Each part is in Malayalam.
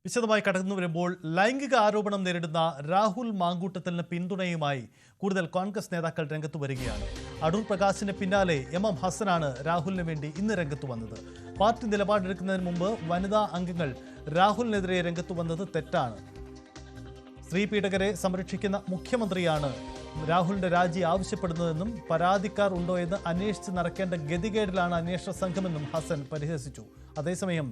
വിശദമായി കടന്നു വരുമ്പോൾ ലൈംഗിക ആരോപണം നേരിടുന്ന രാഹുൽ മാങ്കൂട്ടത്തിന് പിന്തുണയുമായി കൂടുതൽ കോൺഗ്രസ് നേതാക്കൾ രംഗത്ത് വരികയാണ്. അടൂർ പ്രകാശിന് പിന്നാലെ എം ഹസനാണ് രാഹുലിന് വേണ്ടി ഇന്ന് രംഗത്ത് വന്നത്. പാർട്ടി നിലപാടെടുക്കുന്നതിന് മുമ്പ് വനിതാ അംഗങ്ങൾ രാഹുലിനെതിരെ രംഗത്ത് വന്നത് തെറ്റാണ്. സ്ത്രീ പീഡകരെ സംരക്ഷിക്കുന്ന മുഖ്യമന്ത്രിയാണ് രാഹുലിന്റെ രാജി ആവശ്യപ്പെടുന്നതെന്നും പരാതിക്കാർ ഉണ്ടോ എന്ന് അന്വേഷിച്ച് നടക്കേണ്ട ഗതികേടിലാണ് അന്വേഷണ സംഘമെന്നും ഹസൻ പരിഹസിച്ചു. അതേസമയം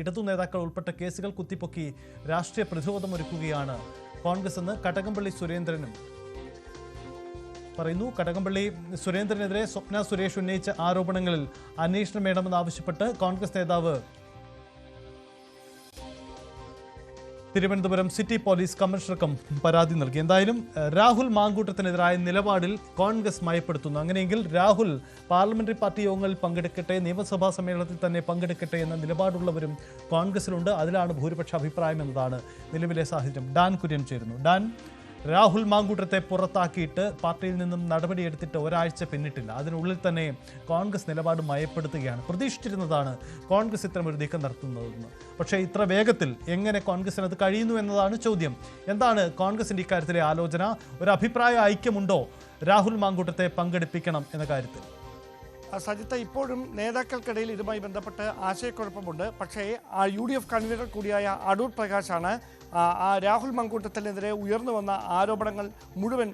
ഇടതു നേതാക്കൾ ഉൾപ്പെട്ട കേസുകൾ കുത്തിപ്പൊക്കി രാഷ്ട്രീയ പ്രതിരോധമൊരുക്കുകയാണ് കോൺഗ്രസ് എന്ന് കടകംപള്ളി സുരേന്ദ്രനും പറയുന്നു. കടകംപള്ളി സുരേന്ദ്രനെതിരെ സ്വപ്ന സുരേഷ് ഉന്നയിച്ച ആരോപണങ്ങളിൽ അന്വേഷണം വേണമെന്നാവശ്യപ്പെട്ട് കോൺഗ്രസ് നേതാവ് തിരുവനന്തപുരം സിറ്റി പോലീസ് കമ്മീഷണർക്കും പരാതി നൽകി. എന്തായാലും രാഹുൽ മാങ്കൂട്ടത്തിനെതിരായ നിലപാടിൽ കോൺഗ്രസ് മയപ്പെടുത്തുന്നു. അങ്ങനെയെങ്കിൽ രാഹുൽ പാർലമെന്ററി പാർട്ടി യോഗങ്ങളിൽ പങ്കെടുക്കട്ടെ, നിയമസഭാ സമ്മേളനത്തിൽ തന്നെ പങ്കെടുക്കട്ടെ എന്ന നിലപാടുള്ളവരും കോൺഗ്രസിലുണ്ട്. അതിലാണ് ഭൂരിപക്ഷ അഭിപ്രായം എന്നതാണ് നിലവിലെ സാഹചര്യം. ഡാൻ കുര്യൻ ചേരുന്നു. ഡാൻ, രാഹുൽ മാങ്കൂട്ടത്തെ പുറത്താക്കിയിട്ട് പാർട്ടിയിൽ നിന്നും നടപടിയെടുത്തിട്ട് ഒരാഴ്ച പിന്നിട്ടില്ല. അതിനുള്ളിൽ തന്നെ കോൺഗ്രസ് നിലപാട് മയപ്പെടുത്തുകയാണ്. പ്രതീക്ഷിച്ചിരുന്നതാണ് കോൺഗ്രസ് ഇത്തരമൊരു നീക്കം നടത്തുന്നതെന്ന്. പക്ഷേ ഇത്ര വേഗത്തിൽ എങ്ങനെ കോൺഗ്രസിന് അത് കഴിയുന്നു എന്നതാണ് ചോദ്യം. എന്താണ് കോൺഗ്രസിൻ്റെ ഇക്കാര്യത്തിലെ ആലോചന? ഒരു അഭിപ്രായ ഐക്യമുണ്ടോ രാഹുൽ മാങ്കൂട്ടത്തെ പങ്കെടുപ്പിക്കണം എന്ന കാര്യത്തിൽ? സജിത്ത, ഇപ്പോഴും നേതാക്കൾക്കിടയിൽ ഇതുമായി ബന്ധപ്പെട്ട് ആശയക്കുഴപ്പമുണ്ട്. പക്ഷേ UDF കൺവീനർ കൂടിയായ അടൂർ പ്രകാശാണ് രാഹുൽ മാങ്കൂട്ടത്തിനെതിരെ ഉയർന്നു വന്ന ആരോപണങ്ങൾ മുഴുവൻ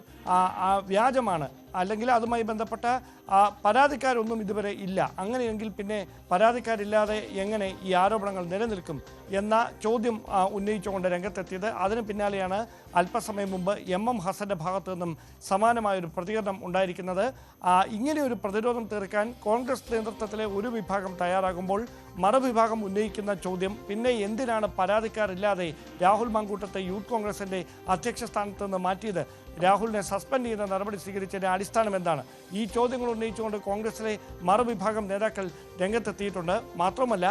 വ്യാജമാണ്, അല്ലെങ്കിൽ അതുമായി ബന്ധപ്പെട്ട പരാതിക്കാരൊന്നും ഇതുവരെ ഇല്ല, അങ്ങനെയെങ്കിൽ പിന്നെ പരാതിക്കാരില്ലാതെ എങ്ങനെ ഈ ആരോപണങ്ങൾ നിലനിൽക്കും എന്ന ചോദ്യം ഉന്നയിച്ചുകൊണ്ട് രംഗത്തെത്തിയത്. അതിന് പിന്നാലെയാണ് അല്പസമയം മുമ്പ് എം ഹസന്റെ ഭാഗത്തു നിന്നും സമാനമായൊരു പ്രതികരണം ഉണ്ടായിരിക്കുന്നത്. ഇങ്ങനെയൊരു പ്രതിരോധം തീർക്കാൻ കോൺഗ്രസ് നേതൃത്വത്തിലെ ഒരു വിഭാഗം തയ്യാറാകുമ്പോൾ മറുവിഭാഗം ഉന്നയിക്കുന്ന ചോദ്യം, പിന്നെ എന്തിനാണ് പരാതിക്കാരില്ലാതെ രാഹുൽ മാങ്കൂട്ടത്തെ യൂത്ത് കോൺഗ്രസിന്റെ അധ്യക്ഷ സ്ഥാനത്ത് നിന്ന് മാറ്റിയത്? രാഹുലിനെ സസ്പെൻഡ് ചെയ്യുന്ന നടപടി സ്വീകരിച്ചതിന്റെ അടിസ്ഥാനം എന്താണ്? ഈ ചോദ്യങ്ങൾ ഉന്നയിച്ചുകൊണ്ട് കോൺഗ്രസിലെ മറുവിഭാഗം നേതാക്കൾ രംഗത്തെത്തിയിട്ടുണ്ട്. മാത്രമല്ല,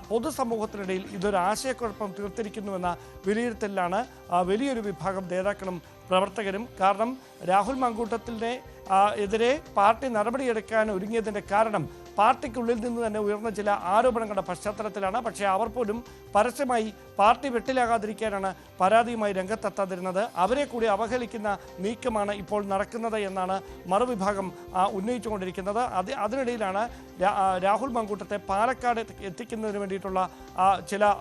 പൊതുസമൂഹത്തിനിടയിൽ ഇതൊരു ആശയക്കുഴപ്പം തീർത്തിരിക്കുന്നുവെന്ന വിലയിരുത്തലിലാണ് വലിയൊരു വിഭാഗം നേതാക്കളും പ്രവർത്തകരും. കാരണം രാഹുൽ മാങ്കൂട്ടത്തിനെ എതിരെ പാർട്ടി നടപടിയെടുക്കാൻ ഒരുങ്ങിയതിൻ്റെ കാരണം പാർട്ടിക്കുള്ളിൽ നിന്ന് തന്നെ ഉയർന്ന ചില ആരോപണങ്ങളുടെ പശ്ചാത്തലത്തിലാണ്. പക്ഷേ അവർ പോലും പരസ്യമായി പാർട്ടി വെട്ടിലാകാതിരിക്കാനാണ് പരാതിയുമായി രംഗത്തെത്താതിരുന്നത്. അവരെ കൂടി അവഹേളിക്കുന്ന നീക്കമാണ് ഇപ്പോൾ നടക്കുന്നത് എന്നാണ് മറുവിഭാഗം ഉന്നയിച്ചുകൊണ്ടിരിക്കുന്നത്. അതിനിടയിലാണ് രാഹുൽ മാങ്കൂട്ടത്തെ പാലക്കാട് എത്തിക്കുന്നതിന് വേണ്ടിയിട്ടുള്ള ചില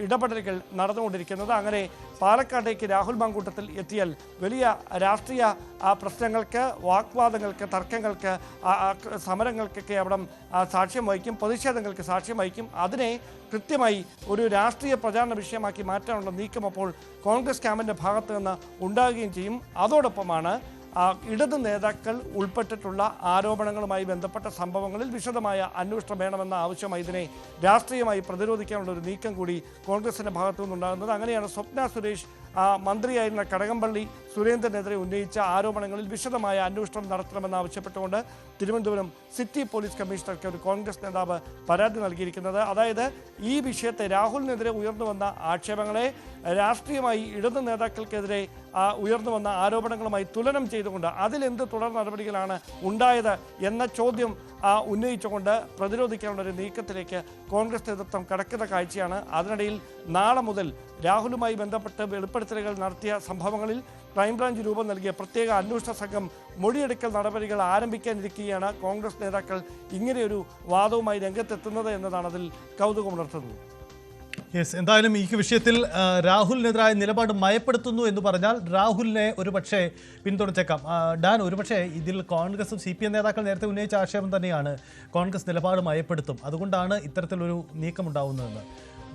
ഇടപെടലുകൾ നടന്നുകൊണ്ടിരിക്കുന്നത്. അങ്ങനെ പാലക്കാടേക്ക് രാഹുൽ മാങ്കൂട്ടത്തിൽ എത്തിയാൽ വലിയ രാഷ്ട്രീയ പ്രശ്നങ്ങൾക്ക്, വാഗ്വാദങ്ങൾക്ക്, തർക്കങ്ങൾക്ക്, സമരങ്ങൾക്കൊക്കെ അവിടെ സാക്ഷ്യം വഹിക്കും, പ്രതിഷേധങ്ങൾക്ക് സാക്ഷ്യം വഹിക്കും. അതിനെ കൃത്യമായി ഒരു രാഷ്ട്രീയ പ്രചാരണ വിഷയമാക്കി മാറ്റാനുള്ള നീക്കം അപ്പോൾ കോൺഗ്രസ് ക്യാമ്പിൻ്റെ ഭാഗത്ത് നിന്ന് ഉണ്ടാകുകയും ചെയ്യും. അതോടൊപ്പമാണ് ഇടത് നേതാക്കൾ ഉൾപ്പെട്ടിട്ടുള്ള ആരോപണങ്ങളുമായി ബന്ധപ്പെട്ട സംഭവങ്ങളിൽ വിശദമായ അന്വേഷണം വേണമെന്ന ആവശ്യമായി ഇതിനെ രാഷ്ട്രീയമായി പ്രതിരോധിക്കാനുള്ള ഒരു നീക്കം കൂടി കോൺഗ്രസിൻ്റെ ഭാഗത്തു നിന്നുണ്ടാകുന്നത്. അങ്ങനെയാണ് സ്വപ്ന സുരേഷ് മന്ത്രിയായിരുന്ന കടകംപള്ളി സുരേന്ദ്രനെതിരെ ഉന്നയിച്ച ആരോപണങ്ങളിൽ വിശദമായ അന്വേഷണം നടത്തണമെന്നാവശ്യപ്പെട്ടുകൊണ്ട് തിരുവനന്തപുരം സിറ്റി പോലീസ് കമ്മീഷണർക്ക് ഒരു കോൺഗ്രസ് നേതാവ് പരാതി നൽകിയിരിക്കുന്നത്. അതായത് ഈ വിഷയത്തെ, രാഹുലിനെതിരെ ഉയർന്നു വന്ന ആക്ഷേപങ്ങളെ രാഷ്ട്രീയമായി ഇടതു നേതാക്കൾക്കെതിരെ ഉയർന്നു വന്ന ആരോപണങ്ങളുമായി തുലനം ചെയ്തുകൊണ്ട് അതിലെന്ത് തുടർ നടപടികളാണ് ഉണ്ടായത് എന്ന ചോദ്യം ഉന്നയിച്ചുകൊണ്ട് പ്രതിരോധിക്കാനുള്ള ഒരു നീക്കത്തിലേക്ക് കോൺഗ്രസ് നേതൃത്വം കടക്കുന്ന കാഴ്ചയാണ്. അതിനിടയിൽ നാളെ മുതൽ രാഹുലുമായി ബന്ധപ്പെട്ട് വെളിപ്പെടുത്തലുകൾ നടത്തിയ സംഭവങ്ങളിൽ ക്രൈംബ്രാഞ്ച് രൂപം നൽകിയ പ്രത്യേക അന്വേഷണ സംഘം മൊഴിയെടുക്കൽ നടപടികൾ ആരംഭിക്കാനിരിക്കുകയാണ്. കോൺഗ്രസ് നേതാക്കൾ ഇങ്ങനെയൊരു വാദവുമായി രംഗത്തെത്തുന്നത് എന്നതാണ് അതിൽ കൗതുകമുണർത്തുന്നത്. എന്തായാലും ഈ വിഷയത്തിൽ രാഹുലിനെതിരായ നിലപാട് മയപ്പെടുത്തുന്നു എന്ന് പറഞ്ഞാൽ രാഹുലിനെ ഒരുപക്ഷെ പിന്തുണച്ചേക്കാം. ഡാൻ, ഒരുപക്ഷെ ഇതിൽ കോൺഗ്രസും CPM നേതാക്കൾ നേരത്തെ ഉന്നയിച്ച ആക്ഷേപം തന്നെയാണ് കോൺഗ്രസ് നിലപാട് മയപ്പെടുത്തും, അതുകൊണ്ടാണ് ഇത്തരത്തിലൊരു നീക്കം ഉണ്ടാവുന്നതെന്ന്.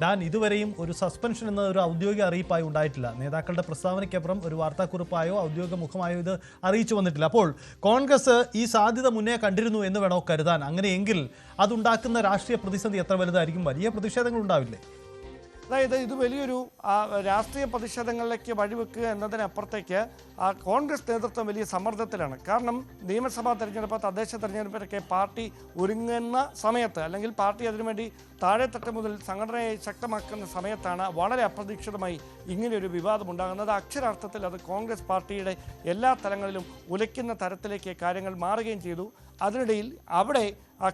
ഡാൻ, ഇതുവരെയും ഒരു സസ്പെൻഷൻ എന്ന ഒരു ഔദ്യോഗിക അറിയിപ്പായി ഉണ്ടായിട്ടില്ല. നേതാക്കളുടെ പ്രസ്താവനയ്ക്കപ്പുറം ഒരു വാർത്താക്കുറിപ്പായോ ഔദ്യോഗിക മുഖമായോ ഇത് അറിയിച്ചു വന്നിട്ടില്ല. അപ്പോൾ കോൺഗ്രസ് ഈ സാധ്യത മുന്നേ കണ്ടിരുന്നു എന്ന് വേണോ കരുതാൻ? അങ്ങനെയെങ്കിൽ അതുണ്ടാക്കുന്ന രാഷ്ട്രീയ പ്രതിസന്ധി എത്ര വലുതായിരിക്കും? വലിയ പ്രതിഷേധങ്ങൾ ഉണ്ടാവില്ലേ? അതായത് ഇത് വലിയൊരു രാഷ്ട്രീയ പ്രതിഷേധങ്ങളിലേക്ക് വഴിവെക്കുക എന്നതിനപ്പുറത്തേക്ക് കോൺഗ്രസ് നേതൃത്വം വലിയ സമ്മർദ്ദത്തിലാണ്. കാരണം നിയമസഭാ തെരഞ്ഞെടുപ്പ്, തദ്ദേശ തെരഞ്ഞെടുപ്പിലൊക്കെ പാർട്ടി ഒരുങ്ങുന്ന സമയത്ത്, അല്ലെങ്കിൽ പാർട്ടി അതിനുവേണ്ടി താഴെത്തട്ട് മുതൽ സംഘടനയെ ശക്തമാക്കുന്ന സമയത്താണ് വളരെ അപ്രതീക്ഷിതമായി ഇങ്ങനെയൊരു വിവാദം ഉണ്ടാകുന്നത്. അക്ഷരാർത്ഥത്തിൽ അത് കോൺഗ്രസ് പാർട്ടിയുടെ എല്ലാ തലങ്ങളിലും ഉലയ്ക്കുന്ന തരത്തിലേക്ക് കാര്യങ്ങൾ മാറുകയും ചെയ്തു. അതിനിടയിൽ അവിടെ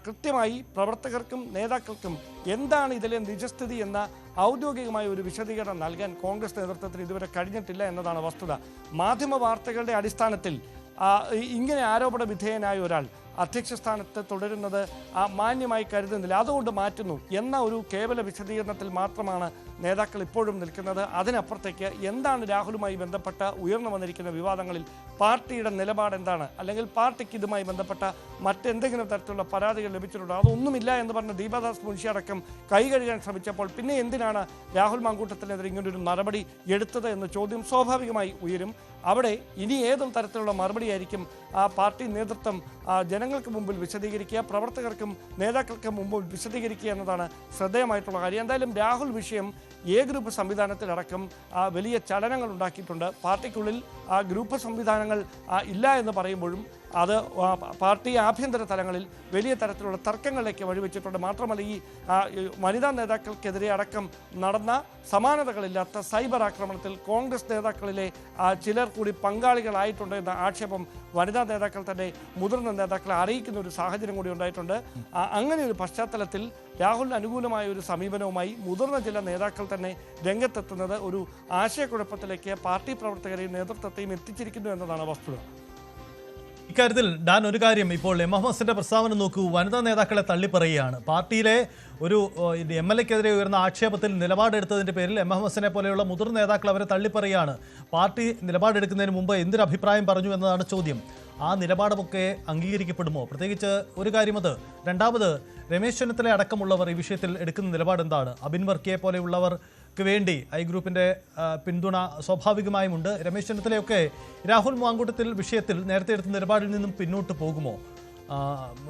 കൃത്യമായി പ്രവർത്തകർക്കും നേതാക്കൾക്കും എന്താണ് ഇതിലെ നിജസ്ഥിതി എന്ന ഔദ്യോഗികമായ ഒരു വിശദീകരണം നൽകാൻ കോൺഗ്രസ് നേതൃത്വത്തിന് ഇതുവരെ കഴിഞ്ഞിട്ടില്ല എന്നതാണ് വസ്തുത. മാധ്യമ വാർത്തകളുടെ അടിസ്ഥാനത്തിൽ ഇങ്ങനെ ആരോപണ വിധേയനായ ഒരാൾ അധ്യക്ഷ സ്ഥാനത്ത് തുടരുന്നത് മാന്യമായി കരുതുന്നില്ല, അതുകൊണ്ട് മാറ്റുന്നു എന്ന ഒരു കേവല വിശദീകരണത്തിൽ മാത്രമാണ് നേതാക്കൾ ഇപ്പോഴും നിൽക്കുന്നത്. അതിനപ്പുറത്തേക്ക് എന്താണ് രാഹുലുമായി ബന്ധപ്പെട്ട ഉയർന്നു വന്നിരിക്കുന്ന വിവാദങ്ങളിൽ പാർട്ടിയുടെ നിലപാട് എന്താണ്, അല്ലെങ്കിൽ പാർട്ടിക്ക് ഇതുമായി ബന്ധപ്പെട്ട മറ്റെന്തെങ്കിലും തരത്തിലുള്ള പരാതികൾ ലഭിച്ചിട്ടുണ്ടോ, അതൊന്നുമില്ല എന്ന് പറഞ്ഞ് ദീപദാസ് മുൻഷി അടക്കം കൈകഴുകാൻ ശ്രമിച്ചപ്പോൾ പിന്നെ എന്തിനാണ് രാഹുൽ മാങ്കൂട്ടത്തിനെതിരെ ഇങ്ങനൊരു നടപടി എടുത്തത് എന്ന ചോദ്യം സ്വാഭാവികമായി ഉയരും. അവിടെ ഇനി ഏതും തരത്തിലുള്ള മറുപടിയായിരിക്കും പാർട്ടി നേതൃത്വം ജനങ്ങൾക്ക് മുമ്പിൽ വിശദീകരിക്കുക, പ്രവർത്തകർക്കും നേതാക്കൾക്കും മുമ്പിൽ വിശദീകരിക്കുക എന്നതാണ് ശ്രദ്ധേയമായിട്ടുള്ള കാര്യം. എന്തായാലും രാഹുൽ വിഷയം എ ഗ്രൂപ്പ് സംവിധാനത്തിലടക്കം വലിയ ചലനങ്ങൾ ഉണ്ടാക്കിയിട്ടുണ്ട്. പാർട്ടിക്കുള്ളിൽ ഗ്രൂപ്പ് സംവിധാനങ്ങൾ ഇല്ല എന്ന് പറയുമ്പോഴും അത് പാർട്ടി ആഭ്യന്തര തലങ്ങളിൽ വലിയ തരത്തിലുള്ള തർക്കങ്ങളിലേക്ക് വഴിവെച്ചിട്ടുണ്ട്. മാത്രമല്ല ഈ വനിതാ നേതാക്കൾക്കെതിരെ അടക്കം നടന്ന സമാനതകളില്ലാത്ത സൈബർ ആക്രമണത്തിൽ കോൺഗ്രസ് നേതാക്കളിലെ ചിലർ കൂടി പങ്കാളികളായിട്ടുണ്ട് എന്ന ആക്ഷേപം വനിതാ നേതാക്കൾ തന്നെ മുതിർന്ന നേതാക്കളെ അറിയിക്കുന്ന ഒരു സാഹചര്യം കൂടി ഉണ്ടായിട്ടുണ്ട്. അങ്ങനെ ഒരു പശ്ചാത്തലത്തിൽ രാഹുലിന് അനുകൂലമായ ഒരു സമീപനവുമായി മുതിർന്ന ചില നേതാക്കൾ തന്നെ രംഗത്തെത്തുന്നത് ഒരു ആശയക്കുഴപ്പത്തിലേക്ക് പാർട്ടി പ്രവർത്തകരെയും നേതൃത്വത്തെയും എത്തിച്ചിരിക്കുന്നു എന്നതാണ് വസ്തുത. ഇക്കാര്യത്തിൽ ഡാൻ ഒരു കാര്യം, ഇപ്പോൾ എം എം ഹസന്റെ പ്രസ്താവന നോക്കൂ, വനിതാ നേതാക്കളെ തള്ളിപ്പറയുകയാണ്. പാർട്ടിയിലെ ഒരു MLA-ക്കെതിരെ ഉയർന്ന ആക്ഷേപത്തിൽ നിലപാടെടുത്തതിന്റെ പേരിൽ എം എം ഹസനെ പോലെയുള്ള മുതിർന്ന നേതാക്കൾ അവരെ തള്ളിപ്പറയുകയാണ്. പാർട്ടി നിലപാടെടുക്കുന്നതിന് മുമ്പ് എന്തൊരു അഭിപ്രായം പറഞ്ഞു എന്നതാണ് ചോദ്യം. ആ നിലപാടൊക്കെ അംഗീകരിക്കപ്പെടുമോ? പ്രത്യേകിച്ച് ഒരു കാര്യം അത്. രണ്ടാമത്, രമേശ് ചെന്നിത്തല അടക്കമുള്ളവർ ഈ വിഷയത്തിൽ എടുക്കുന്ന നിലപാട് എന്താണ്? അബിൻ വർക്കിയെ പോലെയുള്ളവർക്ക് വേണ്ടി ഐ ഗ്രൂപ്പിന്റെ പിന്തുണ സ്വാഭാവികമായുമുണ്ട്. രമേശ് ചെന്നിത്തലയൊക്കെ രാഹുൽ മാങ്കൂട്ടത്തിൽ വിഷയത്തിൽ നേരത്തെ എടുത്ത നിലപാടിൽ നിന്നും പിന്നോട്ട് പോകുമോ?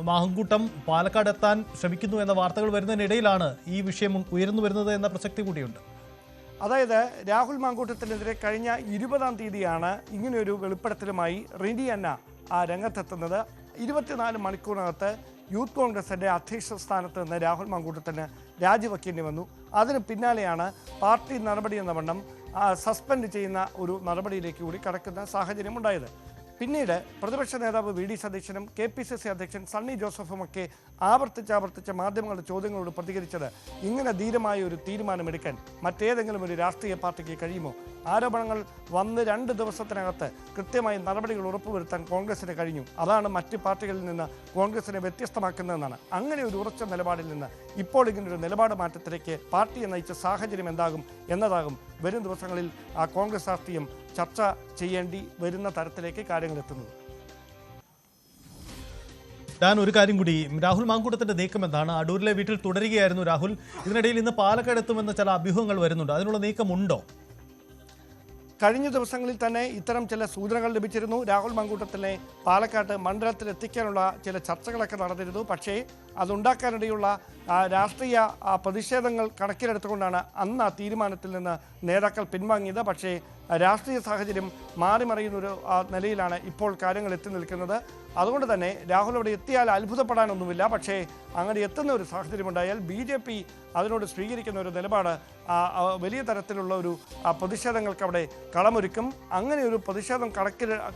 മാങ്കൂട്ടം പാലക്കാട് എത്താൻ ശ്രമിക്കുന്നു എന്ന വാർത്തകൾ വരുന്നതിനിടയിലാണ് ഈ വിഷയം ഉയർന്നു വരുന്നത് എന്ന പ്രസക്തി കൂടിയുണ്ട്. അതായത് രാഹുൽ മാങ്കൂട്ടത്തിനെതിരെ കഴിഞ്ഞ 20-ാം തീയതിയാണ് ഇങ്ങനെയൊരു വെളിപ്പെടുത്തലുമായി റിനി അന്ന രംഗത്തെത്തുന്നത്. 24 മണിക്കൂറിനകത്ത് യൂത്ത് കോൺഗ്രസിൻ്റെ അധ്യക്ഷ സ്ഥാനത്ത് നിന്ന് രാഹുൽ മാങ്കൂട്ടത്തിന് രാജിവെക്കേണ്ടി വന്നു. അതിന് പിന്നാലെയാണ് പാർട്ടി നടപടി എന്ന വണ്ണം സസ്പെൻഡ് ചെയ്യുന്ന ഒരു നടപടിയിലേക്ക് കൂടി കടക്കുന്ന സാഹചര്യം ഉണ്ടായത്. പിന്നീട് പ്രതിപക്ഷ നേതാവ് വി ഡി സതീശനും KPCC അധ്യക്ഷൻ സണ്ണി ജോസഫുമൊക്കെ ആവർത്തിച്ച് മാധ്യമങ്ങളുടെ ചോദ്യങ്ങളോട് പ്രതികരിച്ചത് ഇങ്ങനെ ധീരമായ ഒരു തീരുമാനമെടുക്കാൻ മറ്റേതെങ്കിലും ഒരു രാഷ്ട്രീയ പാർട്ടിക്ക് കഴിയുമോ? ആരോപണങ്ങൾ വന്ന് 2 ദിവസത്തിനകത്ത് കൃത്യമായി നടപടികൾ ഉറപ്പുവരുത്താൻ കോൺഗ്രസിന് കഴിഞ്ഞു. അതാണ് മറ്റ് പാർട്ടികളിൽ നിന്ന് കോൺഗ്രസിനെ വ്യത്യസ്തമാക്കുന്നതെന്നാണ്. അങ്ങനെ ഒരു ഉറച്ച നിലപാടിൽ നിന്ന് ഇപ്പോൾ ഇങ്ങനൊരു നിലപാട് മാറ്റത്തിലേക്ക് പാർട്ടിയെ നയിച്ച സാഹചര്യം എന്താകും എന്നതാകും വരും ദിവസങ്ങളിൽ കോൺഗ്രസ് രാഷ്ട്രീയം ചർച്ച ചെയ്യേണ്ടി വരുന്ന തരത്തിലേക്ക് കാര്യങ്ങൾ എത്തുന്നത്. ഞാൻ ഒരു കാര്യം കൂടി, രാഹുൽ മാങ്കൂട്ടത്തിന്റെ നീക്കം എന്താണ്? അടൂരിലെ വീട്ടിൽ തുടരുകയായിരുന്നു രാഹുൽ. ഇതിനിടയിൽ ഇന്ന് പാലക്കാട് എത്തുമെന്ന ചില അഭ്യൂഹങ്ങൾ വരുന്നുണ്ട്. അതിനുള്ള നീക്കമുണ്ടോ? കഴിഞ്ഞ ദിവസങ്ങളിൽ തന്നെ ഇത്തരം ചില സൂചനകൾ ലഭിച്ചിരുന്നു. രാഹുൽ മാങ്കൂട്ടത്തിനെ പാലക്കാട്ട് മണ്ഡലത്തിൽ എത്തിക്കാനുള്ള ചില ചർച്ചകളൊക്കെ നടന്നിരുന്നു. പക്ഷേ അതുണ്ടാക്കാനിടയുള്ള രാഷ്ട്രീയ പ്രതിഷേധങ്ങൾ കണക്കിലെടുത്തുകൊണ്ടാണ് അന്ന് ആ തീരുമാനത്തിൽ നിന്ന് നേതാക്കൾ പിൻവാങ്ങിയത്. പക്ഷേ രാഷ്ട്രീയ സാഹചര്യം മാറിമറിയുന്നൊരു നിലയിലാണ് ഇപ്പോൾ കാര്യങ്ങൾ എത്തി നിൽക്കുന്നത്. അതുകൊണ്ട് തന്നെ രാഹുൽ അവിടെ എത്തിയാൽ അത്ഭുതപ്പെടാനൊന്നുമില്ല. പക്ഷേ അങ്ങനെ എത്തുന്ന ഒരു സാഹചര്യം ഉണ്ടായാൽ BJP അതിനോട് സ്വീകരിക്കുന്ന ഒരു നിലപാട് വലിയ തരത്തിലുള്ള ഒരു പ്രതിഷേധങ്ങൾക്ക് അവിടെ കളമൊരുക്കും. അങ്ങനെ ഒരു പ്രതിഷേധം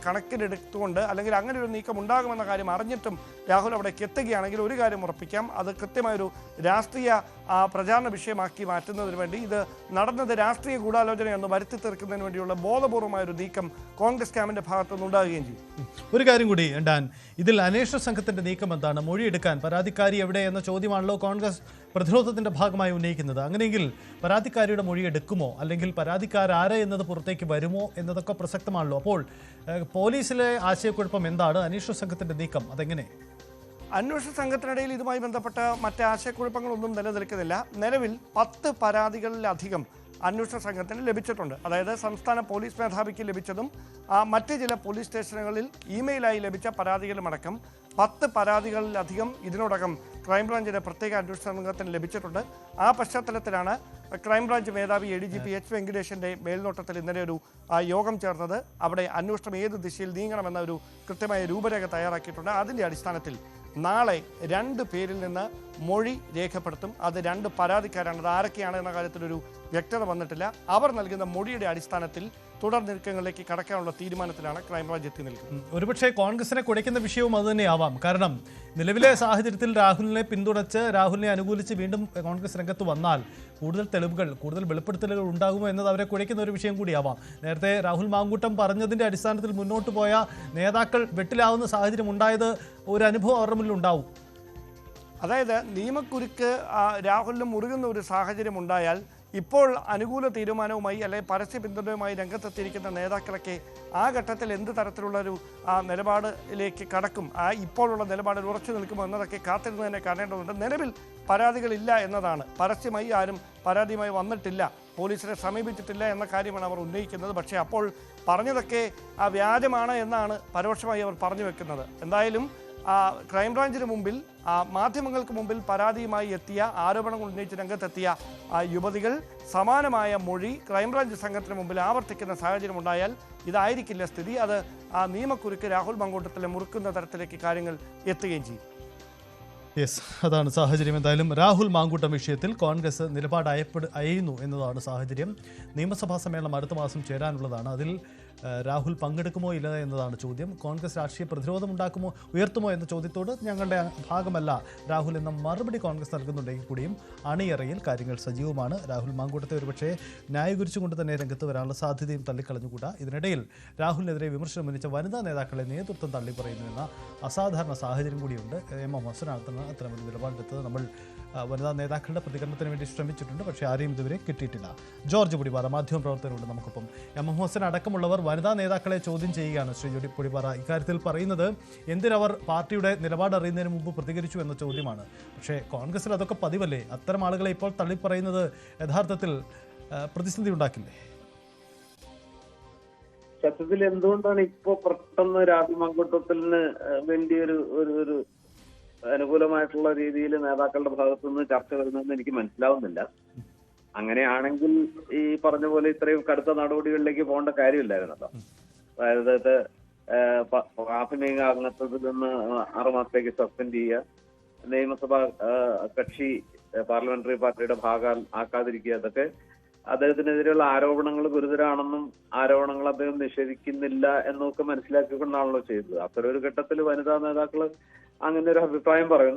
കണക്കിലെടുത്തുകൊണ്ട് അല്ലെങ്കിൽ അങ്ങനെ ഒരു നീക്കം ഉണ്ടാകുമെന്ന കാര്യം അറിഞ്ഞിട്ടും രാഹുൽ അവിടേക്ക് എത്തുകയാണെങ്കിൽ ഒരു കാര്യം ഉറപ്പിക്കാം, അത് കൃത്യമായൊരു രാഷ്ട്രീയ പ്രചാരണ വിഷയമാക്കി മാറ്റുന്നതിന് വേണ്ടി, ഇത് നടന്നത് രാഷ്ട്രീയ ഗൂഢാലോചനയെന്ന് വരുത്തി തീർക്കുന്നതിന് വേണ്ടിയുള്ള ബോധപൂർവമായൊരു നീക്കം കോൺഗ്രസ് ക്യാമ്പിന്റെ ഭാഗത്തുനിന്ന് ഉണ്ടാകുകയും ചെയ്യും. ഒരു കാര്യം കൂടി ഡാൻ, ഇതിൽ അന്വേഷണ സംഘത്തിന്റെ നീക്കം എന്താണ്? മൊഴിയെടുക്കാൻ പരാതിക്കാരി എവിടെ എന്ന ചോദ്യമാണല്ലോ കോൺഗ്രസ് പ്രതിരോധത്തിന്റെ ഭാഗമായി ഉന്നയിക്കുന്നത്. അങ്ങനെയെങ്കിൽ പരാതിക്കാരിയുടെ മൊഴി എടുക്കുമോ, അല്ലെങ്കിൽ പരാതിക്കാരാര് എന്നത് പുറത്തേക്ക് വരുമോ എന്നതൊക്കെ പ്രസക്തമാണല്ലോ. അപ്പോൾ പോലീസിലെ ആശയക്കുഴപ്പം എന്താണ്? അന്വേഷണ സംഘത്തിന്റെ നീക്കം അതെങ്ങനെ? അന്വേഷണ സംഘത്തിനിടയിൽ ഇതുമായി ബന്ധപ്പെട്ട മറ്റ് ആശയക്കുഴപ്പങ്ങളൊന്നും നിലനിൽക്കുന്നില്ല. നിലവിൽ 10 പരാതികളിലധികം അന്വേഷണ സംഘത്തിന് ലഭിച്ചിട്ടുണ്ട്. അതായത് സംസ്ഥാന പോലീസ് മേധാവിക്ക് ലഭിച്ചതും മറ്റ് ചില പോലീസ് സ്റ്റേഷനുകളിൽ ഇമെയിലായി ലഭിച്ച പരാതികളുമടക്കം 10 പരാതികളിലധികം ഇതിനോടകം ക്രൈംബ്രാഞ്ചിന്റെ പ്രത്യേക അന്വേഷണ സംഘത്തിന് ലഭിച്ചിട്ടുണ്ട്. ആ പശ്ചാത്തലത്തിലാണ് ക്രൈംബ്രാഞ്ച് മേധാവി ADGP H. വെങ്കിടേഷിന്റെ മേൽനോട്ടത്തിൽ ഇന്നലെ ഒരു യോഗം ചേർന്നത്. അവിടെ അന്വേഷണം ഏത് ദിശയിൽ നീങ്ങണമെന്ന ഒരു കൃത്യമായ രൂപരേഖ തയ്യാറാക്കിയിട്ടുണ്ട്. അതിൻ്റെ അടിസ്ഥാനത്തിൽ നാളെ 2 പേരിൽ നിന്ന് മൊഴി രേഖപ്പെടുത്തും. അത് 2 പരാതിക്കാരാണ്. അത് ആരൊക്കെയാണ് എന്ന കാര്യത്തിലൊരു വ്യക്തത വന്നിട്ടില്ല. അവർ നൽകുന്ന മൊഴിയുടെ അടിസ്ഥാനത്തിൽ തുടർ നീക്കങ്ങളിലേക്ക് കടക്കാനുള്ള തീരുമാനത്തിലാണ് ക്രൈംബ്രാഞ്ച് എത്തി നിൽക്കുന്നത്. ഒരുപക്ഷെ കോൺഗ്രസിനെ കുഴയ്ക്കുന്ന വിഷയവും അതുതന്നെയാവാം. കാരണം നിലവിലെ സാഹചര്യത്തിൽ രാഹുലിനെ പിന്തുണച്ച് രാഹുലിനെ അനുകൂലിച്ച് വീണ്ടും കോൺഗ്രസ് രംഗത്ത് വന്നാൽ കൂടുതൽ തെളിവുകൾ, കൂടുതൽ വെളിപ്പെടുത്തലുകൾ ഉണ്ടാകുമോ എന്നത് അവരെ കുഴയ്ക്കുന്ന ഒരു വിഷയം കൂടിയാവാം. നേരത്തെ രാഹുൽ മാങ്കൂട്ടം പറഞ്ഞതിന്റെ അടിസ്ഥാനത്തിൽ മുന്നോട്ട് പോയ നേതാക്കൾ വെട്ടിലാവുന്ന സാഹചര്യം ഉണ്ടായത് ഒരു അനുഭവം അവരുടെ മുന്നിൽ ഉണ്ടാവും. അതായത് നിയമക്കുരുക്ക് രാഹുലിന് മുറുകുന്ന ഒരു സാഹചര്യം ഉണ്ടായാൽ ഇപ്പോൾ അനുകൂല തീരുമാനവുമായി അല്ലെങ്കിൽ പരസ്യ പിന്തുണയുമായി രംഗത്തെത്തിയിരിക്കുന്ന നേതാക്കളൊക്കെ ആ ഘട്ടത്തിൽ എന്ത് തരത്തിലുള്ളൊരു നിലപാടിലേക്ക് കടക്കും, ഇപ്പോഴുള്ള നിലപാടിൽ ഉറച്ചു നിൽക്കുമോ എന്നതൊക്കെ കാത്തിരുന്ന് തന്നെ കാണേണ്ടതുണ്ട്. നിലവിൽ പരാതികളില്ല എന്നതാണ്. പരസ്യമായി ആരും പരാതിയുമായി വന്നിട്ടില്ല, പോലീസിനെ സമീപിച്ചിട്ടില്ല എന്ന കാര്യമാണ് അവർ ഉന്നയിക്കുന്നത്. പക്ഷേ അപ്പോൾ പറഞ്ഞതൊക്കെ വ്യാജമാണ് എന്നാണ് പരോക്ഷമായി അവർ പറഞ്ഞു വെക്കുന്നത്. എന്തായാലും ക്രൈംബ്രാഞ്ചിന് മുമ്പിൽ, മാധ്യമങ്ങൾക്ക് മുമ്പിൽ പരാതിയുമായി എത്തിയ, ആരോപണങ്ങൾ ഉന്നയിച്ച് രംഗത്തെത്തിയ യുവതികൾ സമാനമായ മൊഴി ക്രൈംബ്രാഞ്ച് സംഘത്തിന് മുമ്പിൽ ആവർത്തിക്കുന്ന സാഹചര്യം ഉണ്ടായാൽ ഇതായിരിക്കില്ല സ്ഥിതി. അത് നിയമക്കുരുക്ക് രാഹുൽ മാങ്കൂട്ടത്തിലെ മുറുക്കുന്ന തരത്തിലേക്ക് കാര്യങ്ങൾ എത്തുകയും ചെയ്യും. യെസ്, അതാണ് സാഹചര്യം. എന്തായാലും രാഹുൽ മാങ്കൂട്ടം വിഷയത്തിൽ കോൺഗ്രസ് നിലപാട് അയയുന്നു എന്നതാണ് സാഹചര്യം. നിയമസഭാ സമ്മേളനം അടുത്ത മാസം ചേരാനുള്ളതാണ്. അതിൽ രാഹുൽ പങ്കെടുക്കുമോ ഇല്ല എന്നതാണ് ചോദ്യം. കോൺഗ്രസ് രാഷ്ട്രീയ പ്രതിരോധം ഉയർത്തുമോ എന്ന ചോദ്യത്തോട് ഞങ്ങളുടെ ഭാഗമല്ല രാഹുൽ എന്ന മറുപടി കോൺഗ്രസ് നൽകുന്നുണ്ടെങ്കിൽ കൂടിയും അണിയറയിൽ കാര്യങ്ങൾ സജീവമാണ്. രാഹുൽ മാങ്കൂട്ടത്തെ ഒരുപക്ഷെ ന്യായീകരിച്ചുകൊണ്ട് തന്നെ രംഗത്ത് വരാനുള്ള സാധ്യതയും തള്ളിക്കളഞ്ഞുകൂടാ. ഇതിനിടയിൽ രാഹുലിനെതിരെ വിമർശനം ഉന്നയിച്ച വനിതാ നേതാക്കളെ നേതൃത്വം തള്ളിപ്പറയുന്നുവെന്ന അസാധാരണ സാഹചര്യം കൂടിയുണ്ട്. എം എം ഹസനാണ് അത്തരമൊരു നിലപാടെടുത്തത്. നമ്മൾ വനിതാ നേതാക്കളുടെ പ്രതികരണത്തിന് വേണ്ടി ശ്രമിച്ചിട്ടുണ്ട്, പക്ഷേ ആരെയും ഇതുവരെ കിട്ടിയിട്ടില്ല. ജോർജ് പൊടിപാറ മാധ്യമപ്രവർത്തകരുണ്ട് നമുക്കൊപ്പം. എം എം ഹസൻ അടക്കമുള്ളവർ വനിതാ നേതാക്കളെ ചോദ്യം ചെയ്യുകയാണ്. ശ്രീ പൊടിപാറ ഇക്കാര്യത്തിൽ പറയുന്നത് എന്തിനവർ പാർട്ടിയുടെ നിലപാട് അറിയുന്നതിന് മുമ്പ് പ്രതികരിച്ചു എന്ന ചോദ്യമാണ്. പക്ഷേ കോൺഗ്രസിൽ അതൊക്കെ പതിവല്ലേ? അത്തരം ആളുകളെ ഇപ്പോൾ തള്ളിപ്പറയുന്നത് യഥാർത്ഥത്തിൽ പ്രതിസന്ധി ഉണ്ടാക്കില്ലേ? സത്യത്തിൽ എന്തുകൊണ്ടാണ് ഇപ്പോ പെട്ടെന്ന് രാഹുൽ മാങ്കൂട്ടത്തിന് വേണ്ടി ഒരു അനുകൂലമായിട്ടുള്ള രീതിയിൽ നേതാക്കളുടെ ഭാഗത്തു നിന്ന് ചർച്ച വരുന്നതെന്ന് എനിക്ക് മനസ്സിലാവുന്നില്ല. അങ്ങനെയാണെങ്കിൽ ഈ പറഞ്ഞ പോലെ ഇത്രയും കടുത്ത നടപടികളിലേക്ക് പോകേണ്ട കാര്യമില്ലായിരുന്നല്ലോ. അതായത് പ്രാഥമിക അംഗത്വത്തിൽ നിന്ന് 6 മാസത്തേക്ക് സസ്പെൻഡ് ചെയ്യുക, നിയമസഭാ കക്ഷി പാർലമെന്ററി പാർട്ടിയുടെ ഭാഗം ആക്കാതിരിക്കുക, അതൊക്കെ അദ്ദേഹത്തിനെതിരെയുള്ള ആരോപണങ്ങൾ ഗുരുതരാണെന്നും ആരോപണങ്ങൾ അദ്ദേഹം നിഷേധിക്കുന്നില്ല എന്നൊക്കെ മനസ്സിലാക്കിക്കൊണ്ടാണല്ലോ ചെയ്തത്. അത്തരം ഒരു ഘട്ടത്തിൽ വനിതാ നേതാക്കള് അങ്ങനെ ഒരു അഭിപ്രായം പറയുന്നു.